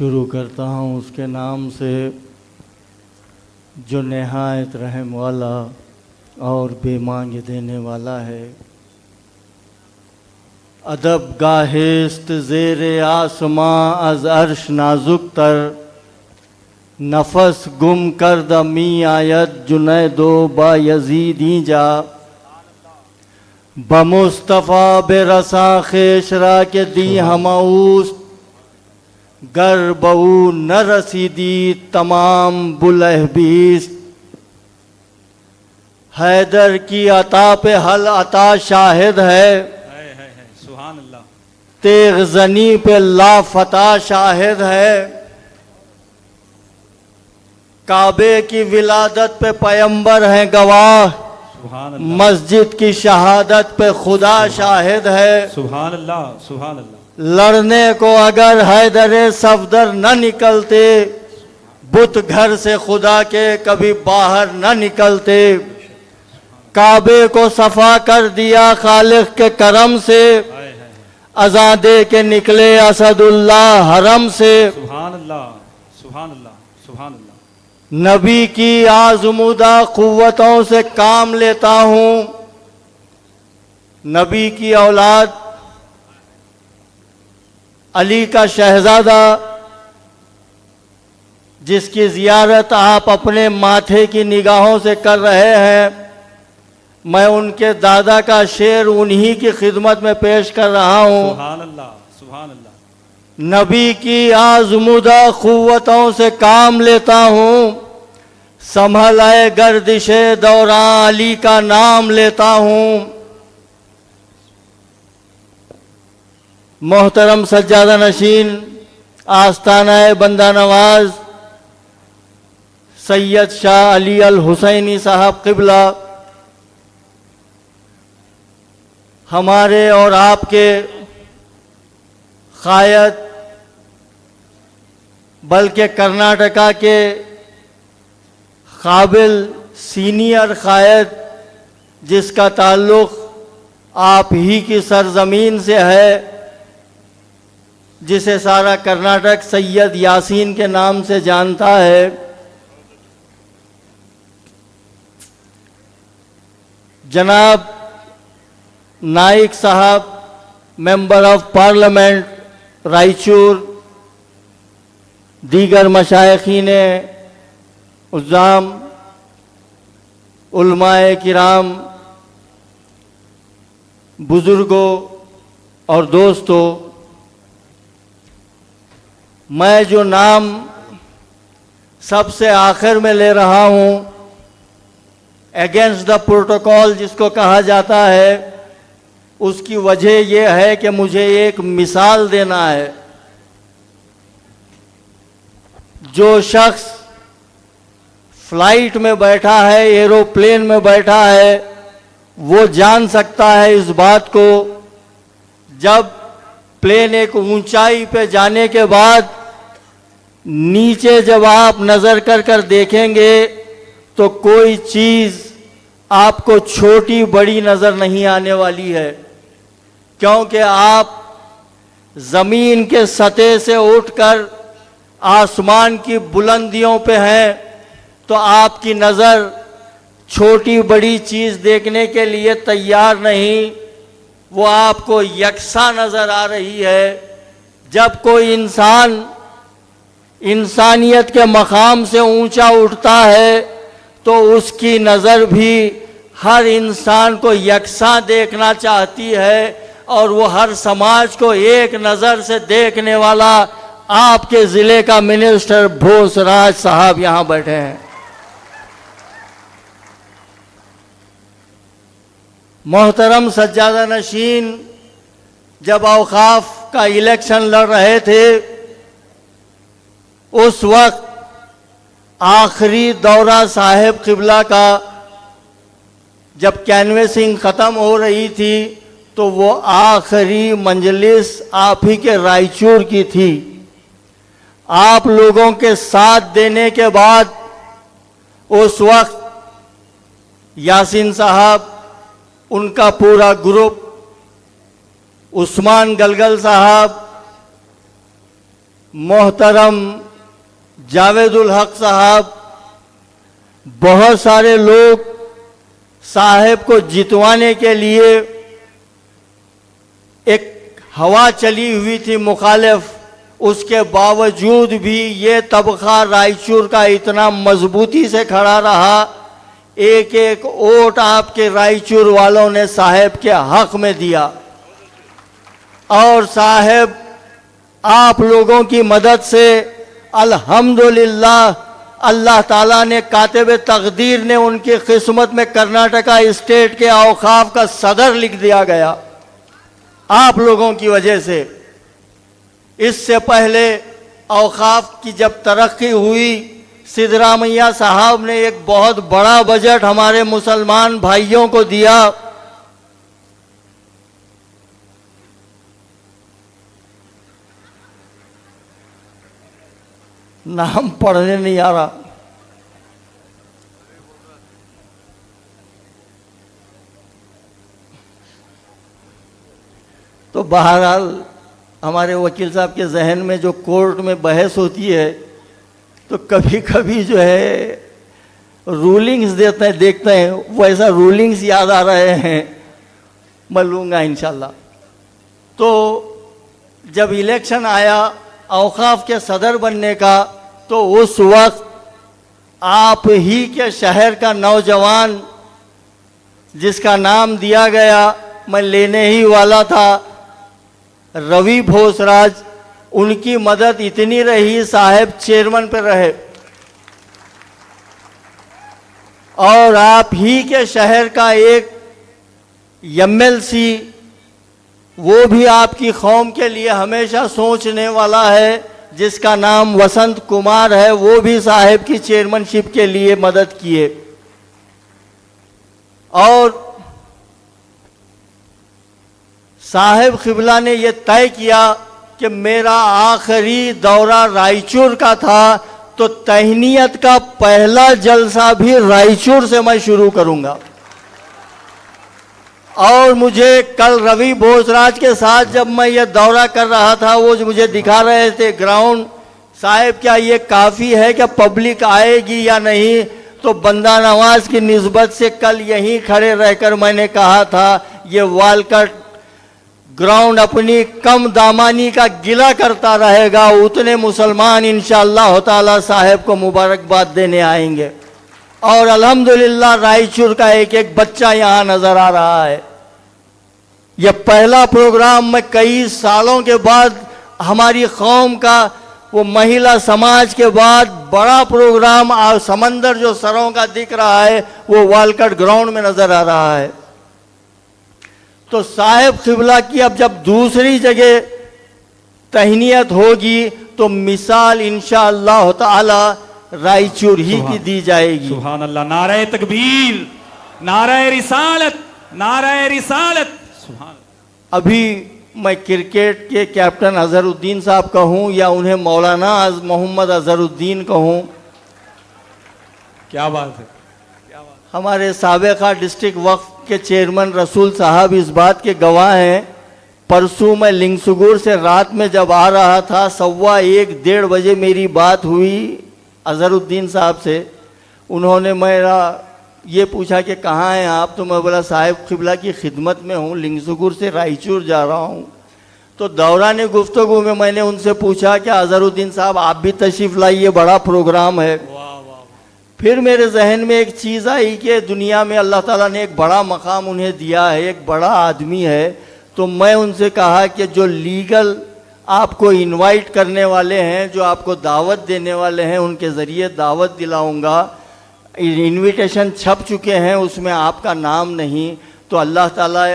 शुरू करता हूँ उसके नाम से जो नहायत रहम वाला और बेमांग देने वाला है। अदब गाहिस्त ज़ेरे आसमां अज़ अर्श नाजुक तर, नफस गुम कर दमी आयत जुनैदो बा यजीदी जा, बमुस्तफ़ा बेरसा खेशरा के दी हमाऊस, गर बऊ न रसीदी तमाम बुलहबीस। हैदर की अता पे हल अता शाहिद है, सुभान अल्लाह। तेग जनी पे ला फता शाहिद है। काबे की विलादत पे पैगंबर हैं गवाह, सुभान अल्लाह। मस्जिद की शहादत पे खुदा शाहिद है। सुभान अल्लाह, सुभान अल्लाह। लड़ने को अगर हैदरे सफदर न निकलते, बुत घर से खुदा के कभी बाहर न निकलते। काबे को सफा कर दिया खालिक के करम से, अज़ादे के निकले असदुल्लाह हरम से। सुभान अल्लाह, सुभान अल्लाह, सुभान अल्लाह। नबी की आज़मूदा क़ुव्वतों से काम लेता हूँ। नबी की औलाद अली का शहजादा, जिसकी ज़ियारत आप अपने माथे की निगाहों से कर रहे हैं, मैं उनके दादा का शेर उन्हीं की खिदमत में पेश कर रहा हूँ। सुभान अल्लाह, सुभान अल्लाह। नबी की आज़मूदा क़ुव्वतों से काम लेता हूँ, संभल आए गर्दिशे दौरान अली का नाम लेता हूँ। मोहतरम सज्जादा नशीन, आस्ताना बंदा नवाज सैयद शाह अली अल हुसैनी साहब क़िबला, हमारे और आपके क़ायद, बल्कि कर्नाटका के काबिल सीनियर क़ायद, जिसका ताल्लुक़ आप ही की सरज़मीन से है, जिसे सारा कर्नाटक सैयद यासीन के नाम से जानता है। जनाब नाइक साहब, मेंबर ऑफ पार्लियामेंट रायचूर, दीगर मशाइखीन उज़्ज़ाम, उलमाए किराम, बुज़ुर्गों और दोस्तों, मैं जो नाम सबसे आखिर में ले रहा हूँ, अगेंस्ट द प्रोटोकॉल जिसको कहा जाता है, उसकी वजह यह है कि मुझे एक मिसाल देना है। जो शख्स फ्लाइट में बैठा है, एरोप्लेन में बैठा है, वो जान सकता है इस बात को, जब प्लेन एक ऊंचाई पे जाने के बाद नीचे जब आप नज़र कर कर देखेंगे तो कोई चीज़ आपको छोटी बड़ी नज़र नहीं आने वाली है, क्योंकि आप ज़मीन के सतह से उठकर आसमान की बुलंदियों पे हैं, तो आपकी नज़र छोटी बड़ी चीज़ देखने के लिए तैयार नहीं, वो आपको यकसा नज़र आ रही है। जब कोई इंसान इंसानियत के मकाम से ऊंचा उठता है तो उसकी नज़र भी हर इंसान को यकसा देखना चाहती है, और वो हर समाज को एक नज़र से देखने वाला आपके ज़िले का मिनिस्टर भोसराज साहब यहाँ बैठे हैं। मोहतरम सज्जादा नशीन, जब औकाफ का इलेक्शन लड़ रहे थे, उस वक्त आखिरी दौरा साहिब क़िबला का जब कैनवेसिंग ख़त्म हो रही थी, तो वो आखिरी मंजलिस आप ही के रायचूर की थी। आप लोगों के साथ देने के बाद उस वक्त यासीन साहब, उनका पूरा ग्रुप, उस्मान गलगल साहब, मोहतरम जावेदुल हक साहब, बहुत सारे लोग साहब को जितवाने के लिए एक हवा चली हुई थी मुखालिफ, उसके बावजूद भी ये तबका रायचूर का इतना मजबूती से खड़ा रहा। एक एक वोट आपके रायचूर वालों ने साहब के हक में दिया और साहब आप लोगों की मदद से अल्हम्दुलिल्लाह अल्लाह ताला ने कातिब तकदीर ने उनकी किस्मत में कर्नाटका स्टेट के औकाफ का सदर लिख दिया गया आप लोगों की वजह से। इससे पहले औकाफ की जब तरक्की हुई, सिद्धरामैया साहब ने एक बहुत बड़ा बजट हमारे मुसलमान भाइयों को दिया। नाम पढ़ने नहीं आ रहा। तो बहरहाल हमारे वकील साहब के जहन में जो कोर्ट में बहस होती है तो कभी कभी जो है रूलिंग्स देखते हैं वैसा रूलिंग्स याद आ रहे हैं, मैं लूँगा इंशाल्लाह। तो जब इलेक्शन आया औकाफ के सदर बनने का, तो उस वक्त आप ही के शहर का नौजवान जिसका नाम दिया गया, मैं लेने ही वाला था, रवि भोसराज, उनकी मदद इतनी रही साहब चेयरमैन पे रहे। और आप ही के शहर का एक एमएलसी, वो भी आपकी कौम के लिए हमेशा सोचने वाला है, जिसका नाम वसंत कुमार है, वो भी साहब की चेयरमैनशिप के लिए मदद किए। और साहब क़िबला ने ये तय किया कि मेरा आखिरी दौरा रायचूर का था, तो तहनीयत का पहला जलसा भी रायचूर से मैं शुरू करूंगा। और मुझे कल रवि भोसराज के साथ जब मैं ये दौरा कर रहा था, वो जो मुझे दिखा रहे थे ग्राउंड, साहब क्या ये काफ़ी है कि पब्लिक आएगी या नहीं? तो बंदा नवाज की निस्बत से कल यहीं खड़े रहकर मैंने कहा था, ये वालकट ग्राउंड अपनी कम दामानी का गिला करता रहेगा, उतने मुसलमान इंशाअल्लाह ताला साहब को मुबारकबाद देने आएंगे। और अल्हम्दुलिल्लाह रायचूर का एक एक बच्चा यहाँ नजर आ रहा है। यह पहला प्रोग्राम में कई सालों के बाद हमारी कौम का, वो महिला समाज के बाद बड़ा प्रोग्राम और समंदर जो सरों का दिख रहा है वो वालकट ग्राउंड में नजर आ रहा है। तो साहब क़िबला की अब जब दूसरी जगह तहनीयत होगी तो मिसाल इंशाअल्लाह ताला रायचूर ही की दी जाएगी। सुभान अल्लाह, नारे तकबीर, नारे रिसालत, नारे रिसालत। सुभान। अभी मैं क्रिकेट के कैप्टन अजहरुद्दीन साहब कहूँ या उन्हें मौलाना मोहम्मद अजहरुद्दीन कहूँ, क्या बात है, हमारे साबिक़ा डिस्ट्रिक्ट वक्फ के चेयरमैन रसूल साहब इस बात के गवाह हैं। परसों मैं लिंगसुगुर से रात में जब आ रहा था, 1:15-1:30 बजे मेरी बात हुई अजहरुद्दीन साहब से। उन्होंने मेरा ये पूछा कि कहाँ हैं आप? तो मैं बोला साहब क़िबला की खिदमत में हूँ, लिंगसुगुर से रायचूर जा रहा हूँ। तो दौरान गुफ्तगू में मैंने उनसे पूछा कि अजहरुद्दीन साहब आप भी तशरीफ़ लाइए, बड़ा प्रोग्राम है। फिर मेरे जहन में एक चीज़ आई कि दुनिया में अल्लाह ताला ने एक बड़ा मकाम उन्हें दिया है, एक बड़ा आदमी है। तो मैं उनसे कहा कि जो लीगल आपको इनवाइट करने वाले हैं, जो आपको दावत देने वाले हैं, उनके ज़रिए दावत दिलाऊंगा। इनविटेशन छप चुके हैं, उसमें आपका नाम नहीं। तो अल्लाह ताला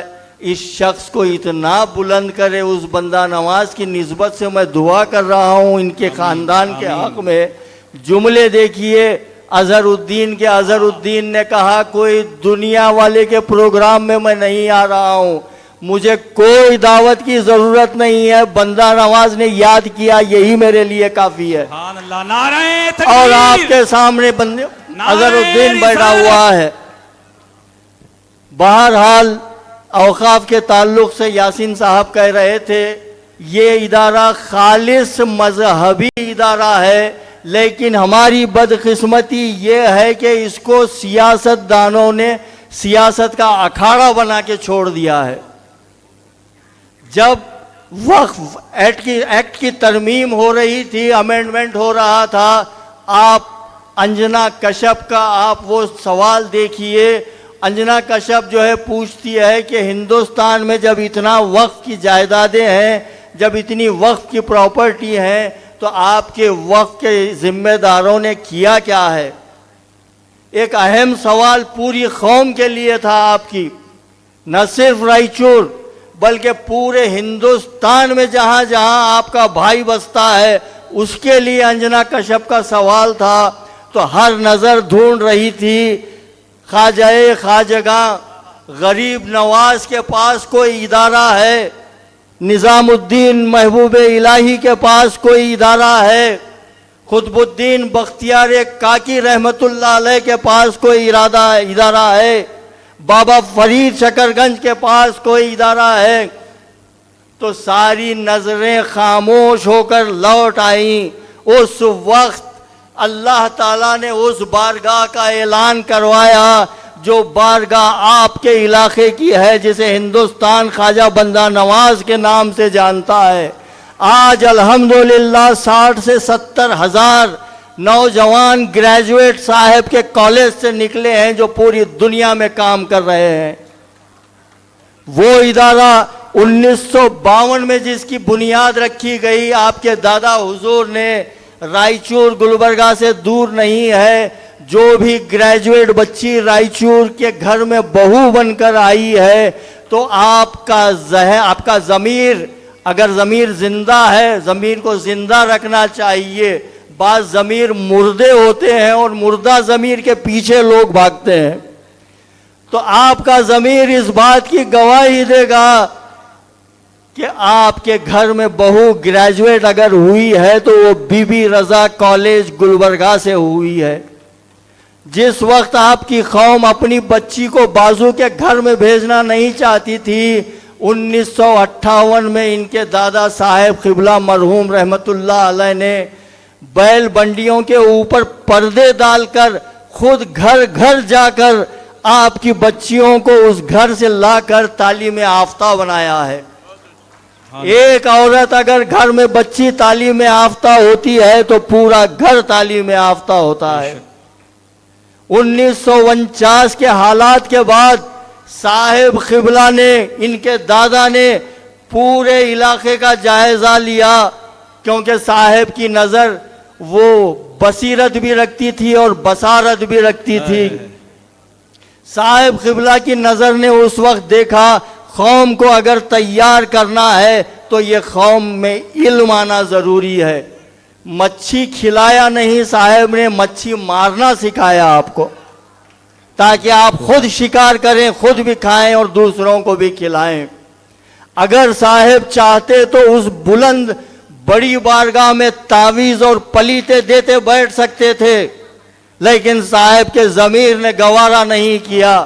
इस शख्स को इतना बुलंद करे, उस बंदा नवाज की निस्बत से मैं दुआ कर रहा हूँ इनके ख़ानदान के हक़ में। जुमले देखिए अजहरुद्दीन ने कहा कोई दुनिया वाले के प्रोग्राम में मैं नहीं आ रहा हूँ, मुझे कोई दावत की ज़रूरत नहीं है, बंदा नवाज ने याद किया यही मेरे लिए काफ़ी है। और आपके सामने बंदे अजहरुद्दीन बैठा हुआ है। बहरहाल औकाफ के ताल्लुक़ से यासीन साहब कह रहे थे ये इदारा खालिस मजहबी इदारा है, लेकिन हमारी बदकिस्मती ये है कि इसको सियासतदानों ने सियासत का अखाड़ा बना के छोड़ दिया है। जब वक्फ एक्ट की तरमीम हो रही थी, अमेंडमेंट हो रहा था, आप अंजना कश्यप का आप वो सवाल देखिए। अंजना कश्यप जो है पूछती है कि हिंदुस्तान में जब इतना वक्फ की जायदादें हैं, जब इतनी वक्फ की प्रॉपर्टी है, तो आपके वक्फ के जिम्मेदारों ने किया क्या है। एक अहम सवाल पूरी कौम के लिए था आपकी, न सिर्फ रायचूर बल्कि पूरे हिंदुस्तान में जहां जहां आपका भाई बसता है उसके लिए अंजना कश्यप का सवाल था। तो हर नजर ढूंढ रही थी, ख्वाजाए ख्वाजगा गरीब नवाज के पास कोई इदारा है, निजामुद्दीन महबूब इलाही के पास कोई इदारा है, खुतबुद्दीन बख्तियार काकी रहमतुल्लाह अलैह के पास कोई इदारा है, बाबा फरीद शकरगंज के पास कोई इदारा है। तो सारी नजरें खामोश होकर लौट आईं। उस वक्त अल्लाह ताला ने उस बारगाह का ऐलान करवाया जो बारगाह आपके इलाके की है, जिसे हिंदुस्तान ख्वाजा बंदा नवाज के नाम से जानता है। आज अल्हम्दुलिल्लाह 60 से 70 हजार नौजवान ग्रेजुएट साहब के कॉलेज से निकले हैं जो पूरी दुनिया में काम कर रहे हैं। वो इदारा 1952 में जिसकी बुनियाद रखी गई, आपके दादा हुजूर ने, रायचूर गुलबर्गा से दूर नहीं है। जो भी ग्रेजुएट बच्ची रायचूर के घर में बहू बनकर आई है, तो आपका ज़मीर, अगर ज़मीर जिंदा है, ज़मीर को जिंदा रखना चाहिए। बाज़ ज़मीर मुर्दे होते हैं और मुर्दा ज़मीर के पीछे लोग भागते हैं। तो आपका ज़मीर इस बात की गवाही देगा कि आपके घर में बहू ग्रेजुएट अगर हुई है तो वो बीबी रज़ा कॉलेज गुलबर्गा से हुई है। जिस वक्त आपकी कौम अपनी बच्ची को बाजू के घर में भेजना नहीं चाहती थी, 1958 में इनके दादा साहेब क़िबला मरहूम रहमतुल्लाह अलैह ने बैल बंडियों के ऊपर पर्दे डालकर खुद घर घर जाकर आपकी बच्चियों को उस घर से लाकर तालीम याफ्ता बनाया है। एक औरत अगर घर में बच्ची तालीम याफ्ता होती है तो पूरा घर तालीम याफ्ता होता है। 1949 के हालात के बाद साहिब क़िबला ने, इनके दादा ने पूरे इलाके का जायजा लिया, क्योंकि साहिब की नज़र वो बसीरत भी रखती थी और बसारत भी रखती थी। साहिब क़िबला की नज़र ने उस वक्त देखा कौम को अगर तैयार करना है तो ये कौम में इल्म आना ज़रूरी है। मच्छी खिलाया नहीं, साहिब ने मच्छी मारना सिखाया आपको, ताकि आप खुद शिकार करें, खुद भी खाएं और दूसरों को भी खिलाएं। अगर साहिब चाहते तो उस बुलंद बड़ी बारगाह में तावीज़ और पलीते देते बैठ सकते थे, लेकिन साहिब के ज़मीर ने गवारा नहीं किया,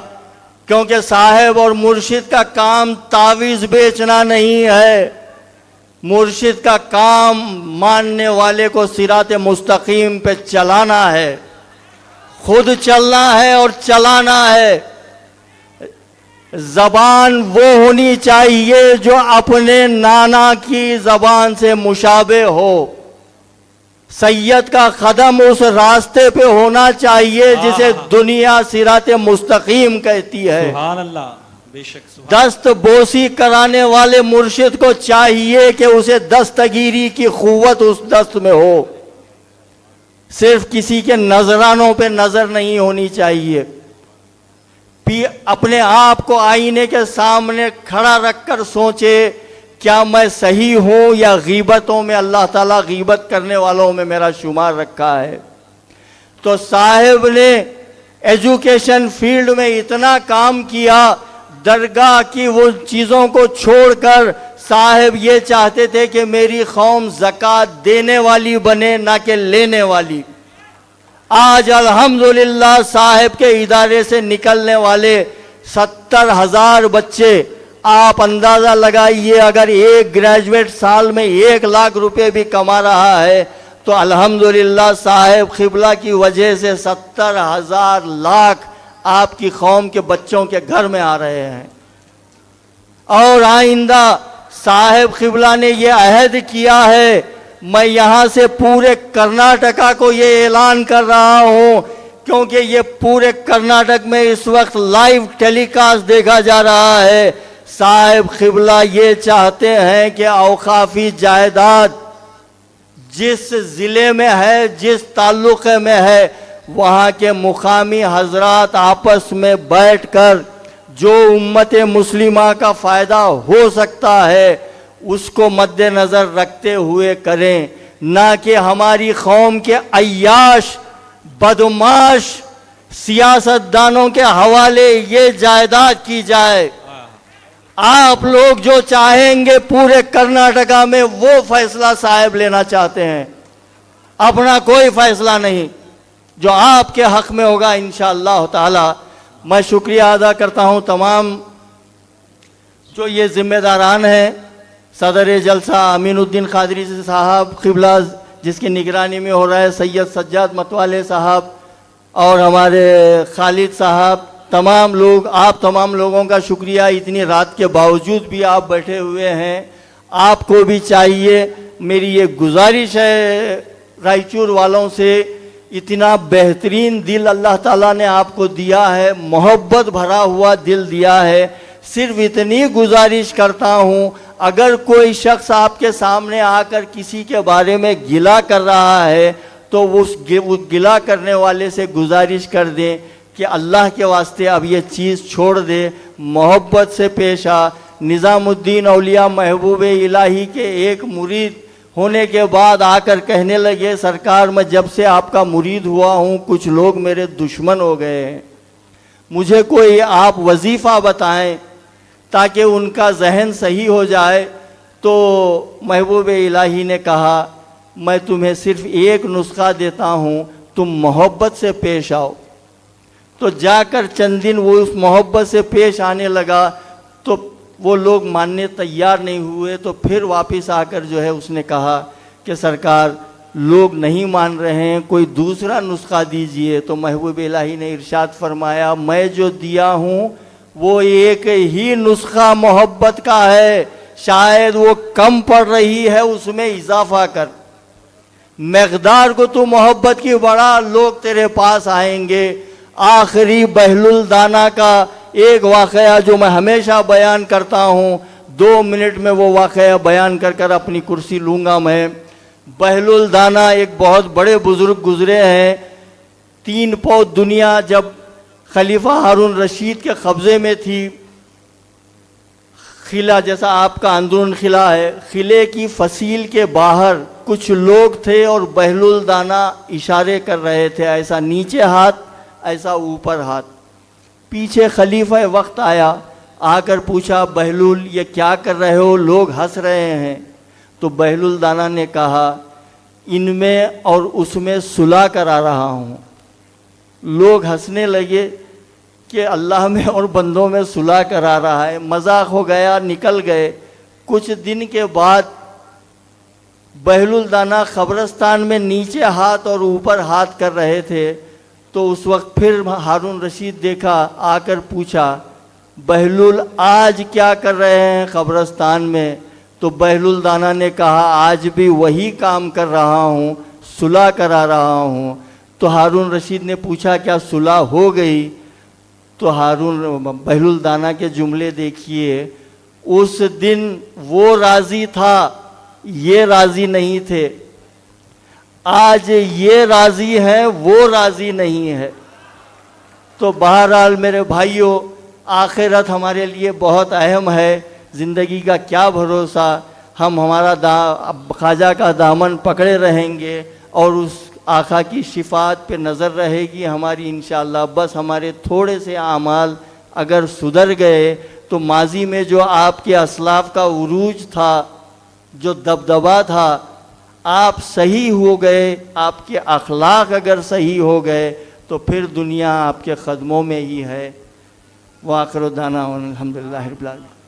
क्योंकि साहिब और मुर्शिद का काम तावीज़ बेचना नहीं है। मुर्शिद का काम मानने वाले को सिराते मुस्तकीम पे चलाना है, खुद चलना है और चलाना है। जबान वो होनी चाहिए जो अपने नाना की जबान से मुशाबे हो। सैयद का कदम उस रास्ते पे होना चाहिए जिसे दुनिया सिराते मुस्तकीम कहती है। सुभान अल्लाह, बेशक। दस्त बोसी कराने वाले मुर्शिद को चाहिए कि उसे दस्तगीरी की कुव्वत उस दस्त में हो। सिर्फ किसी के नजरानों पे नजर नहीं होनी चाहिए। अपने आप को आईने के सामने खड़ा रखकर सोचे, क्या मैं सही हूं या गीबतों में अल्लाह ताला गीबत करने वालों में मेरा शुमार रखा है। तो साहिब ने एजुकेशन फील्ड में इतना काम किया, दरगाह की वो चीज़ों को छोड़कर साहिब ये चाहते थे कि मेरी कौम ज़कात देने वाली बने, ना कि लेने वाली। आज अल्हम्दुलिल्लाह साहिब के इदारे से निकलने वाले 70,000 बच्चे आप अंदाज़ा लगाइए, अगर एक ग्रेजुएट साल में 1 लाख रुपए भी कमा रहा है तो अल्हम्दुलिल्लाह साहिब क़िबला की वजह से 70,000 लाख आपकी कौम के बच्चों के घर में आ रहे हैं। और आइंदा साहिब क़िबला ने ये अहद किया है, मैं यहाँ से पूरे कर्नाटका को ये ऐलान कर रहा हूँ, क्योंकि ये पूरे कर्नाटक में इस वक्त लाइव टेलीकास्ट देखा जा रहा है। साहिब क़िबला ये चाहते हैं कि औकाफी जायदाद जिस ज़िले में है, जिस ताल्लुक़े में है, वहाँ के मुकामी हजरात आपस में बैठकर जो उम्मत मुस्लिमा का फ़ायदा हो सकता है उसको मद्देनज़र रखते हुए करें, ना कि हमारी कौम के अय्याश बदमाश सियासतदानों के हवाले ये जायदाद की जाए। आप लोग जो चाहेंगे पूरे कर्नाटका में वो फैसला साहब लेना चाहते हैं, अपना कोई फैसला नहीं, जो आपके हक में होगा इंशाअल्लाह ताला। मैं शुक्रिया अदा करता हूं तमाम जो ये जिम्मेदारान हैं, सदर जलसा अमीनुद्दीन कादरी साहब क़िबला जिसकी निगरानी में हो रहा है, सैयद सज्जाद मतवाले साहब और हमारे खालिद साहब, तमाम लोग, आप तमाम लोगों का शुक्रिया। इतनी रात के बावजूद भी आप बैठे हुए हैं। आपको भी चाहिए, मेरी ये गुजारिश है रायचूर वालों से, इतना बेहतरीन दिल अल्लाह ताला ने आपको दिया है, मोहब्बत भरा हुआ दिल दिया है। सिर्फ इतनी गुजारिश करता हूँ, अगर कोई शख्स आपके सामने आकर किसी के बारे में गिला कर रहा है तो उस गिला करने वाले से गुजारिश कर दें कि अल्लाह के वास्ते अब ये चीज़ छोड़ दे, मोहब्बत से पेश आ। निज़ामुद्दीन औलिया महबूब इलाही के एक मुरीद होने के बाद आकर कहने लगे, सरकार मैं जब से आपका मुरीद हुआ हूँ कुछ लोग मेरे दुश्मन हो गए हैं, मुझे कोई आप वजीफ़ा बताएं ताकि उनका जहन सही हो जाए। तो महबूब इलाही ने कहा, मैं तुम्हें सिर्फ एक नुस्खा देता हूँ, तुम मोहब्बत से पेश आओ। तो जाकर चंद दिन वो उस मोहब्बत से पेश आने लगा तो वो लोग मानने तैयार नहीं हुए। तो फिर वापस आकर जो है उसने कहा कि सरकार लोग नहीं मान रहे हैं, कोई दूसरा नुस्खा दीजिए। तो महबूब इलाही ने इरशाद फरमाया, मैं जो दिया हूँ वो एक ही नुस्खा मोहब्बत का है, शायद वो कम पड़ रही है, उसमें इजाफा कर, मकदार को तू मोहब्बत की बढ़ा, लोग तेरे पास आएंगे। आखिरी बहलुल दाना का एक वाक़या जो मैं हमेशा बयान करता हूँ, 2 मिनट में वो वाक़या बयान कर कर अपनी कुर्सी लूँगा मैं। बहलुल दाना एक बहुत बड़े बुज़ुर्ग गुज़रे हैं। 3 पौ दुनिया जब खलीफा हारून रशीद के कब्ज़े में थी, खिला जैसा आपका अंदरून खिला है, खिले की फसील के बाहर कुछ लोग थे और बहलुल दाना इशारे कर रहे थे, ऐसा नीचे हाथ, ऐसा ऊपर हाथ। पीछे खलीफा वक्त आया, आकर पूछा, बहलुल ये क्या कर रहे हो, लोग हंस रहे हैं। तो बहलुल दाना ने कहा, इनमें और उसमें सुलह करा रहा हूँ। लोग हंसने लगे कि अल्लाह में और बंदों में सुलह करा रहा है, मजाक हो गया, निकल गए। कुछ दिन के बाद बहलुल दाना कब्रिस्तान में नीचे हाथ और ऊपर हाथ कर रहे थे। तो उस वक्त फिर हारून रशीद देखा, आकर पूछा, बहलुल आज क्या कर रहे हैं कब्रिस्तान में? तो बहलुल दाना ने कहा, आज भी वही काम कर रहा हूँ, सुलह करा रहा हूँ। तो हारून रशीद ने पूछा, क्या सुलह हो गई? तो बहलुल दाना के जुमले देखिए, उस दिन वो राज़ी था, ये राज़ी नहीं थे, आज ये राज़ी हैं, वो राज़ी नहीं है। तो बहरहाल मेरे भाइयों, आखिरत हमारे लिए बहुत अहम है, ज़िंदगी का क्या भरोसा। हम हमारा ख्वाजा का दामन पकड़े रहेंगे और उस आका की शिफात पे नज़र रहेगी हमारी इंशाअल्लाह। बस हमारे थोड़े से आमाल अगर सुधर गए तो माजी में जो आपके असलाफ का उरूज था, जो दबदबा था, आप सही हो गए, आपके अखलाक अगर सही हो गए तो फिर दुनिया आपके क़दमों में ही है। वाखिर दाना अल्हम्दुलिल्लाहि रब्बिल आलमीन।